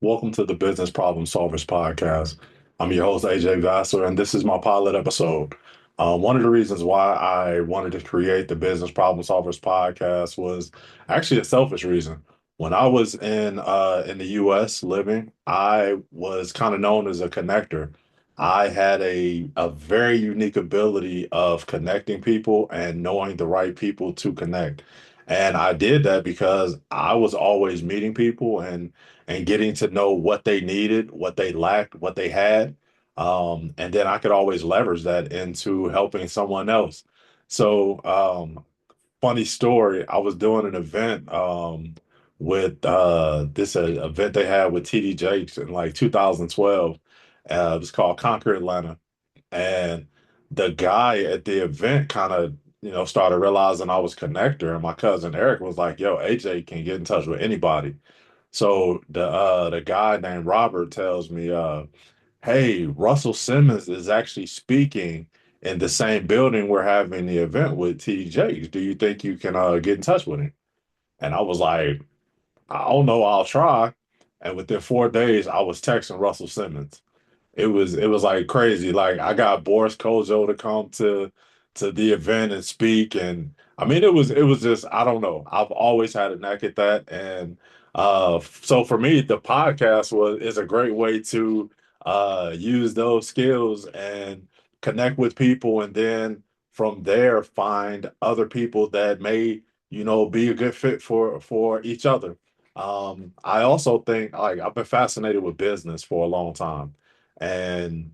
Welcome to the Business Problem Solvers Podcast. I'm your host, AJ Vassar, and this is my pilot episode. One of the reasons why I wanted to create the Business Problem Solvers Podcast was actually a selfish reason. When I was in the US living, I was kind of known as a connector. I had a very unique ability of connecting people and knowing the right people to connect. And I did that because I was always meeting people and getting to know what they needed, what they lacked, what they had. And then I could always leverage that into helping someone else. So, funny story, I was doing an event with this event they had with TD Jakes in like 2012. It was called Conquer Atlanta. And the guy at the event kind of, started realizing I was connector. And my cousin Eric was like, yo, AJ can get in touch with anybody. So the guy named Robert tells me, hey, Russell Simmons is actually speaking in the same building we're having the event with TJ. Do you think you can get in touch with him? And I was like, I don't know, I'll try. And within 4 days, I was texting Russell Simmons. It was like crazy. Like I got Boris Kojo to come to the event and speak, and I mean it was just I don't know. I've always had a knack at that, and so for me, the podcast is a great way to use those skills and connect with people, and then from there find other people that may be a good fit for each other. I also think like I've been fascinated with business for a long time. And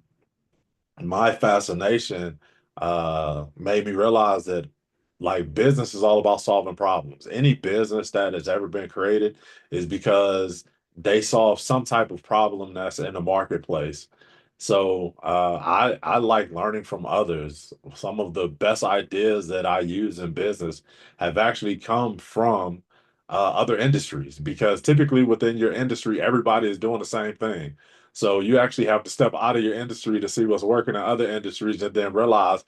my fascination made me realize that like business is all about solving problems. Any business that has ever been created is because they solve some type of problem that's in the marketplace. So I like learning from others. Some of the best ideas that I use in business have actually come from other industries because typically within your industry, everybody is doing the same thing. So you actually have to step out of your industry to see what's working in other industries and then realize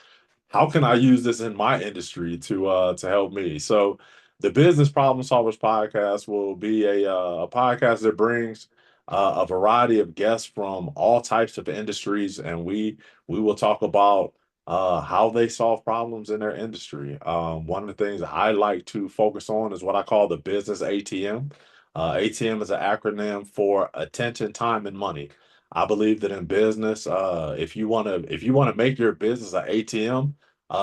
how can I use this in my industry to help me. So the Business Problem Solvers podcast will be a podcast that brings a variety of guests from all types of industries, and we will talk about how they solve problems in their industry. One of the things I like to focus on is what I call the business ATM. ATM is an acronym for attention, time, and money. I believe that in business, if you want to make your business an ATM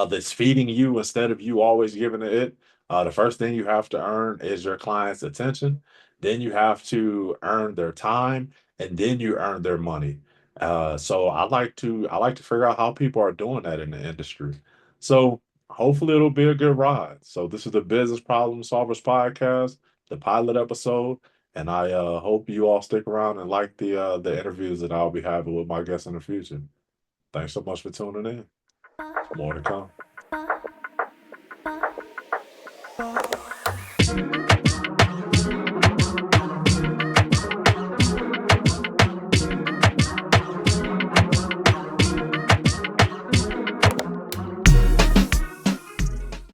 that's feeding you instead of you always giving it, the first thing you have to earn is your client's attention. Then you have to earn their time, and then you earn their money. So I like to figure out how people are doing that in the industry. So hopefully it'll be a good ride. So this is the Business Problem Solvers podcast, the pilot episode, and I hope you all stick around and like the interviews that I'll be having with my guests in the future. Thanks so much for tuning in. More to come.